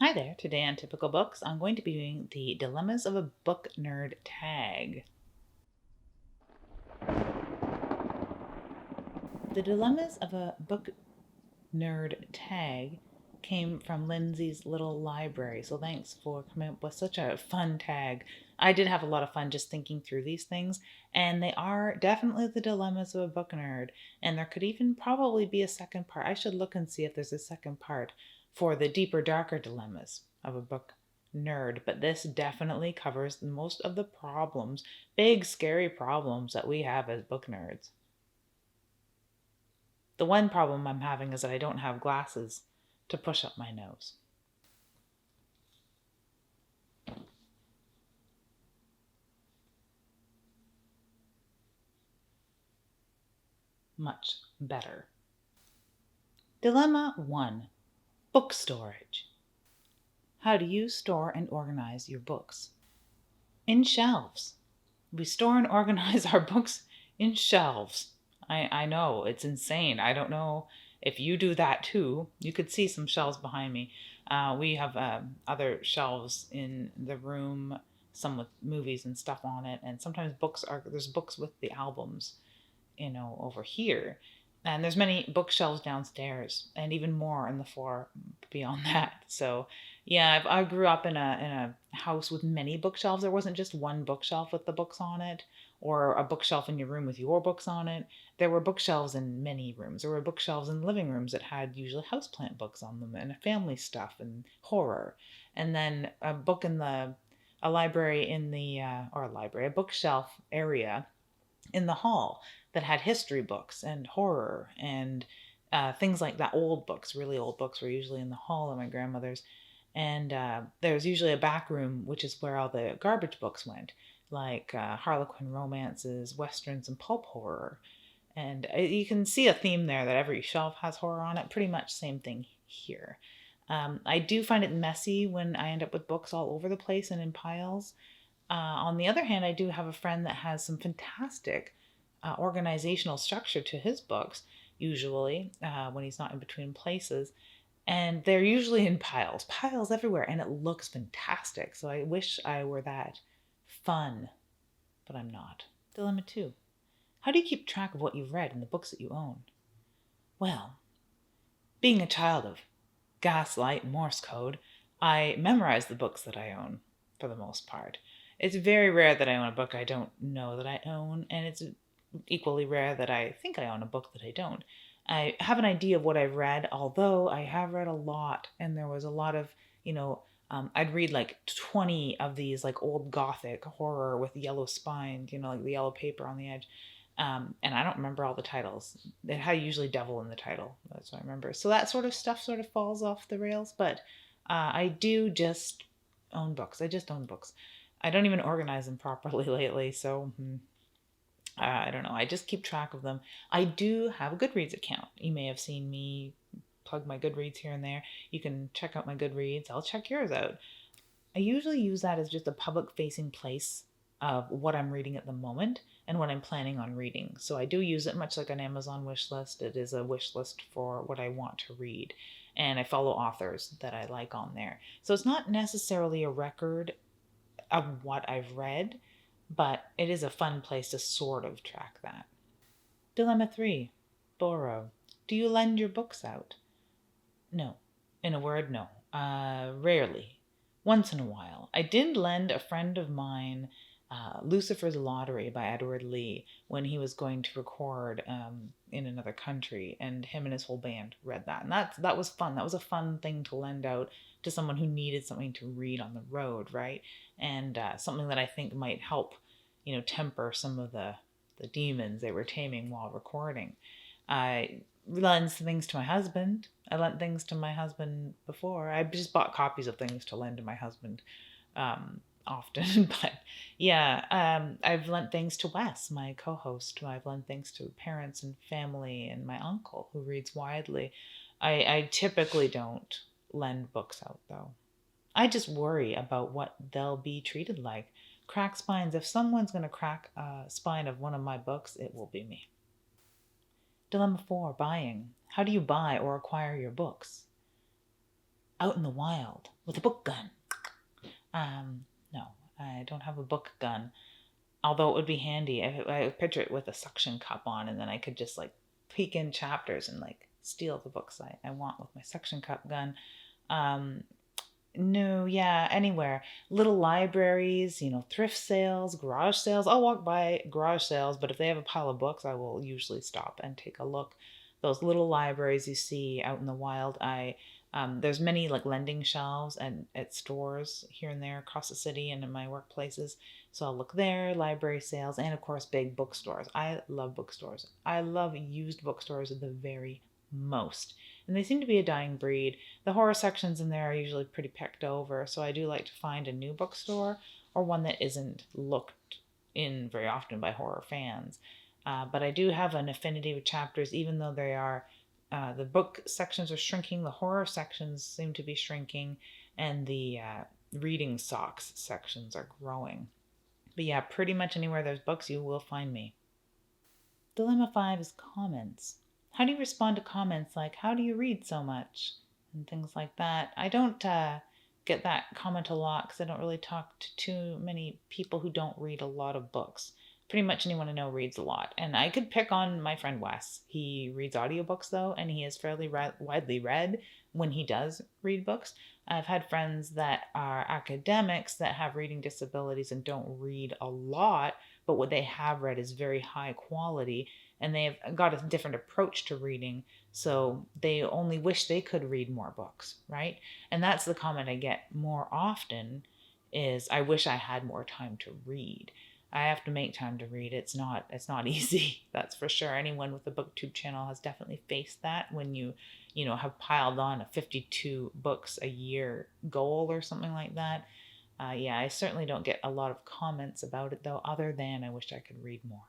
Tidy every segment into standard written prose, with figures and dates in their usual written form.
Hi there. Today on Typical Books, I'm going to be doing the Dilemmas of a Book Nerd tag. The Dilemmas of a Book Nerd tag came from Lindsay's Little Library, so thanks for coming up with such a fun tag. I did have a lot of fun just thinking through these things, and they are definitely the dilemmas of a book nerd, and there could even probably be a second part. I should look and see if there's a second part for the deeper, darker dilemmas of a book nerd, but this definitely covers most of the problems, big, scary problems that we have as book nerds. The one problem I'm having is that I don't have glasses to push up my nose. Much better. Dilemma 1. Book storage. How do you store and organize your books? In shelves. We store and organize our books in shelves. I know, it's insane. I don't know if you do that too. You could see some shelves behind me. We have other shelves in the room, some with movies and stuff on it, and sometimes there's books with the albums, over here. And there's many bookshelves downstairs, and even more in the floor beyond that. So, yeah, I grew up in a house with many bookshelves. There wasn't just one bookshelf with the books on it, or a bookshelf in your room with your books on it. There were bookshelves in many rooms. There were bookshelves in living rooms that had usually houseplant books on them, and family stuff and horror. And then a library in the or a library, a bookshelf area in the hall that had history books and horror and things like that. Old books, really old books, were usually in the hall of my grandmother's. And there's usually a back room, which is where all the garbage books went, like Harlequin romances, westerns, and pulp horror. And you can see a theme there that every shelf has horror on it. Pretty much same thing here. I do find it messy when I end up with books all over the place and in piles. On the other hand, I do have a friend that has some fantastic organizational structure to his books, usually when he's not in between places. And they're usually in piles, piles everywhere, and it looks fantastic. So I wish I were that fun, but I'm not. Dilemma 2. How do you keep track of what you've read and the books that you own? Well, being a child of Gaslight and Morse code, I memorize the books that I own for the most part. It's very rare that I own a book I don't know that I own, and it's equally rare that I think I own a book that I don't. I have an idea of what I've read, although I have read a lot, and there was a lot of, I'd read like 20 of these like old gothic horror with yellow spines, like the yellow paper on the edge. And I don't remember all the titles. It had usually devil in the title. That's what I remember. So that sort of stuff sort of falls off the rails. But I do just own books. I just own books. I don't even organize them properly lately. So I don't know. I just keep track of them. I do have a Goodreads account. You may have seen me plug my Goodreads here and there. You can check out my Goodreads. I'll check yours out. I usually use that as just a public facing place of what I'm reading at the moment and what I'm planning on reading. So I do use it much like an Amazon wish list. It is a wish list for what I want to read. And I follow authors that I like on there. So it's not necessarily a record of what I've read, but it is a fun place to sort of track that. Dilemma 3. Borrow. Do you lend your books out? No. In a word, no. Rarely. Once in a while. I did lend a friend of mine Lucifer's Lottery by Edward Lee when he was going to record in another country, and him and his whole band read that. And that was fun. That was a fun thing to lend out to someone who needed something to read on the road, right? And something that I think might help, temper some of the demons they were taming while recording. I lend things to my husband. I lent things to my husband before. I just bought copies of things to lend to my husband often. But yeah, I've lent things to Wes, my co host. I've lent things to parents and family and my uncle who reads widely. I typically don't lend books out though. I just worry about what they'll be treated like. Crack spines. If someone's going to crack a spine of one of my books, it will be me. Dilemma 4. Buying. How do you buy or acquire your books? Out in the wild. with a book gun. No, I don't have a book gun. Although it would be handy. I would picture it with a suction cup on, and then I could just like peek in chapters and like steal the books I want with my suction cup gun. Um, no, yeah, anywhere. Little libraries, thrift sales, garage sales. I'll walk by garage sales, but if they have a pile of books, I will usually stop and take a look. Those little libraries you see out in the wild, there's many like lending shelves and at stores here and there across the city and in my workplaces. So I'll look there, library sales, and of course big bookstores. I love bookstores. I love used bookstores the very most. And they seem to be a dying breed. The horror sections in there are usually pretty picked over, so I do like to find a new bookstore or one that isn't looked in very often by horror fans. But I do have an affinity with chapters, even though the book sections are shrinking, the horror sections seem to be shrinking, and the reading socks sections are growing. But yeah, pretty much anywhere there's books, you will find me. Dilemma 5 is comments. How do you respond to comments like, how do you read so much? And things like that. I don't get that comment a lot because I don't really talk to too many people who don't read a lot of books. Pretty much anyone I know reads a lot. And I could pick on my friend Wes. He reads audiobooks though, and he is fairly widely read when he does read books. I've had friends that are academics that have reading disabilities and don't read a lot, but what they have read is very high quality and they've got a different approach to reading. So they only wish they could read more books, right? And that's the comment I get more often is I wish I had more time to read. I have to make time to read. It's not easy. That's for sure. Anyone with a booktube channel has definitely faced that when you have piled on a 52 books a year goal or something like that. Yeah, I certainly don't get a lot of comments about it though, other than I wish I could read more.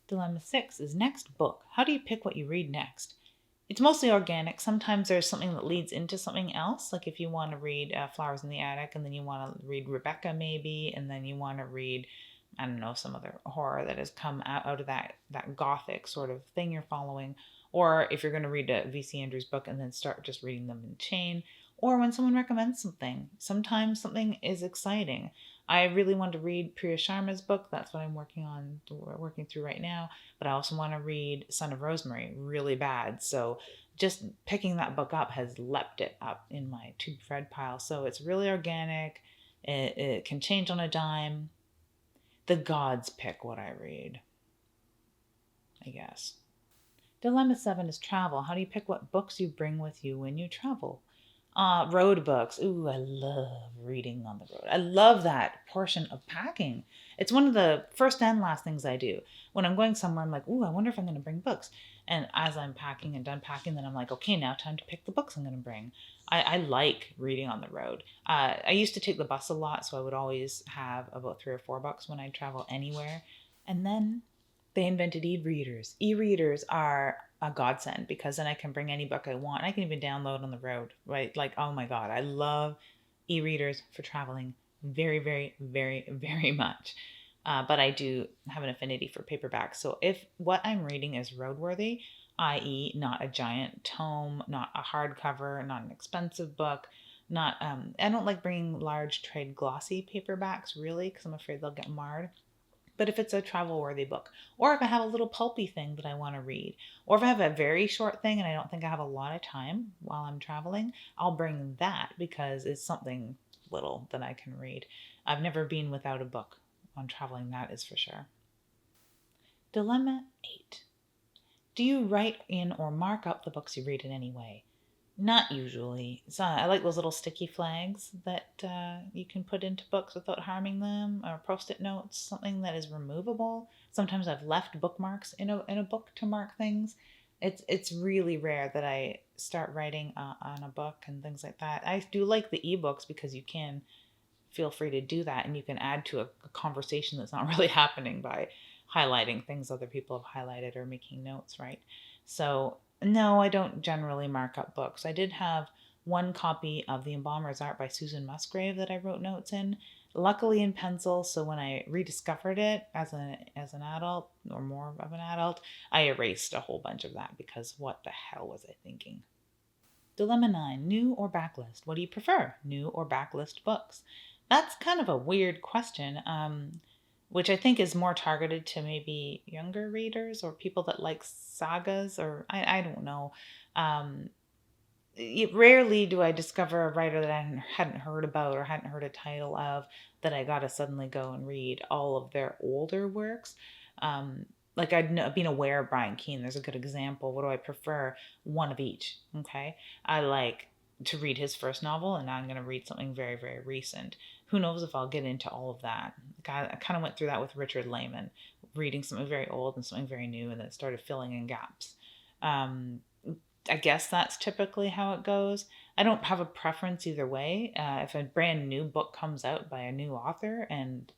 Dilemma 6 is next book. How do you pick what you read next? It's mostly organic. Sometimes there's something that leads into something else. Like if you want to read Flowers in the Attic and then you want to read Rebecca maybe, and then you want to read, I don't know, some other horror that has come out of that gothic sort of thing you're following. Or if you're going to read a V.C. Andrews book and then start just reading them in chain. Or when someone recommends something. Sometimes something is exciting. I really want to read Priya Sharma's book. That's what I'm working through right now. But I also want to read Son of Rosemary really bad. So just picking that book up has leapt it up in my tube read pile. So it's really organic. It can change on a dime. The gods pick what I read, I guess. Dilemma 7 is travel. How do you pick what books you bring with you when you travel? Road books. Ooh, I love reading on the road. I love that portion of packing. It's one of the first and last things I do. When I'm going somewhere, I'm like, ooh, I wonder if I'm going to bring books. And as I'm packing and done packing, then I'm like, okay, now time to pick the books I'm going to bring. I like reading on the road. I used to take the bus a lot, so I would always have about 3 or 4 books when I travel anywhere. And then they invented e-readers. E-readers are a godsend because then I can bring any book I want. I can even download on the road, right? Like, oh my God, I love e-readers for traveling very, very, very, very much. But I do have an affinity for paperbacks. So if what I'm reading is roadworthy, i.e., not a giant tome, not a hardcover, not an expensive book, not I don't like bringing large trade glossy paperbacks really because I'm afraid they'll get marred. But if it's a travel worthy book, or if I have a little pulpy thing that I want to read, or if I have a very short thing and I don't think I have a lot of time while I'm traveling, I'll bring that because it's something little that I can read. I've never been without a book on traveling, that is for sure. Dilemma 8. Do you write in or mark up the books you read in any way? Not usually. So I like those little sticky flags that you can put into books without harming them, or post-it notes, something that is removable. Sometimes I've left bookmarks in a book to mark things. It's really rare that I start writing on a book and things like that. I do like the ebooks because you can feel free to do that and you can add to a conversation that's not really happening by highlighting things other people have highlighted or making notes, right? So no, I don't generally mark up books. I did have one copy of The Embalmer's Art by Susan Musgrave that I wrote notes in, luckily in pencil. So when I rediscovered it as an adult or more of an adult, I erased a whole bunch of that because what the hell was I thinking? Dilemma 9, new or backlist? What do you prefer, new or backlist books? That's kind of a weird question, which I think is more targeted to maybe younger readers or people that like sagas, or I don't know. Um, Rarely do I discover a writer that I hadn't heard about or hadn't heard a title of that I got to suddenly go and read all of their older works. Um, like I'd been aware of Brian Keene. There's a good example. What do I prefer? One of each. Okay. I like to read his first novel, and now I'm going to read something very, very recent. Who knows if I'll get into all of that? I kind of went through that with Richard Lehman, reading something very old and something very new, and then started filling in gaps. Um, I guess that's typically how it goes. I don't have a preference either way. If a brand new book comes out by a new author and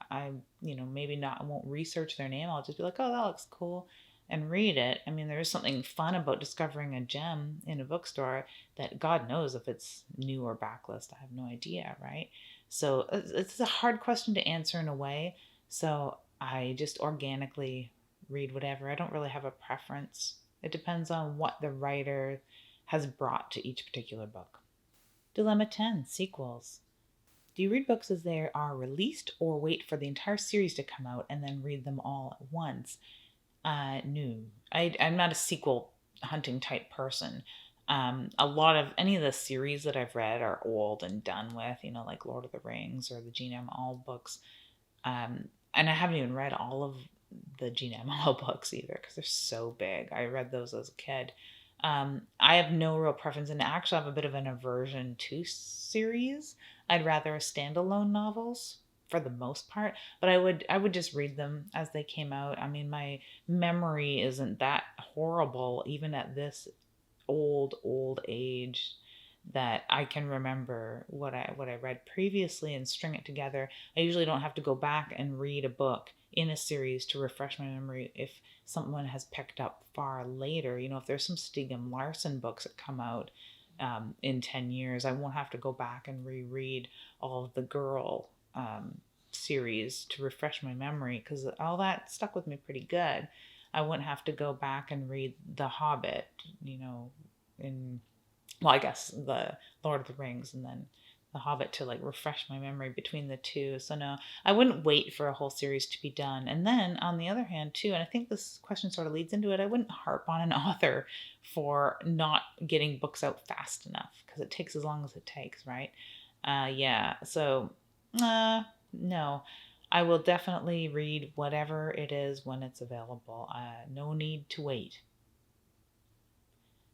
maybe not, I won't research their name, I'll just be like, oh, that looks cool and read it. I mean, there is something fun about discovering a gem in a bookstore that God knows if it's new or backlist. I have no idea, right? So it's a hard question to answer in a way. So I just organically read whatever. I don't really have a preference. It depends on what the writer has brought to each particular book. Dilemma 10, sequels. Do you read books as they are released or wait for the entire series to come out and then read them all at once? No. I'm not a sequel hunting type person. A lot of any of the series that I've read are old and done with, like Lord of the Rings or the Gene M. All books. And I haven't even read all of the Gene Amell books either because they're so big. I read those as a kid. I have no real preference, and actually have a bit of an aversion to series. I'd rather standalone novels for the most part, but I would just read them as they came out. I mean, my memory isn't that horrible even at this old age that I can remember what I read previously and string it together. I usually don't have to go back and read a book in a series to refresh my memory if someone has picked up far later. If there's some Stieg Larsson books that come out in 10 years, I won't have to go back and reread all of the Girl series to refresh my memory because all that stuck with me pretty good. I wouldn't have to go back and read The Hobbit, in I guess the Lord of the Rings and then the Hobbit to like refresh my memory between the two. So no, I wouldn't wait for a whole series to be done. And then on the other hand too, and I think this question sort of leads into it, I wouldn't harp on an author for not getting books out fast enough because it takes as long as it takes, right? Yeah. So no, I will definitely read whatever it is when it's available. No need to wait.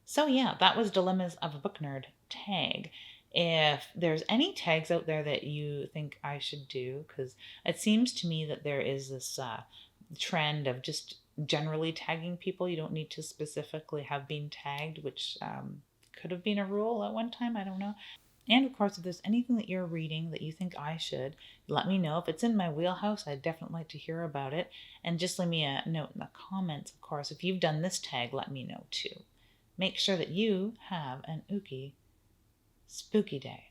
So yeah, that was Dilemmas of a Book Nerd tag. If there's any tags out there that you think I should do, because it seems to me that there is this trend of just generally tagging people. You don't need to specifically have been tagged, which could have been a rule at one time. I don't know. And of course, if there's anything that you're reading that you think I should, let me know. If it's in my wheelhouse, I'd definitely like to hear about it. And just leave me a note in the comments, of course. If you've done this tag, let me know too. Make sure that you have an ooky, spooky day.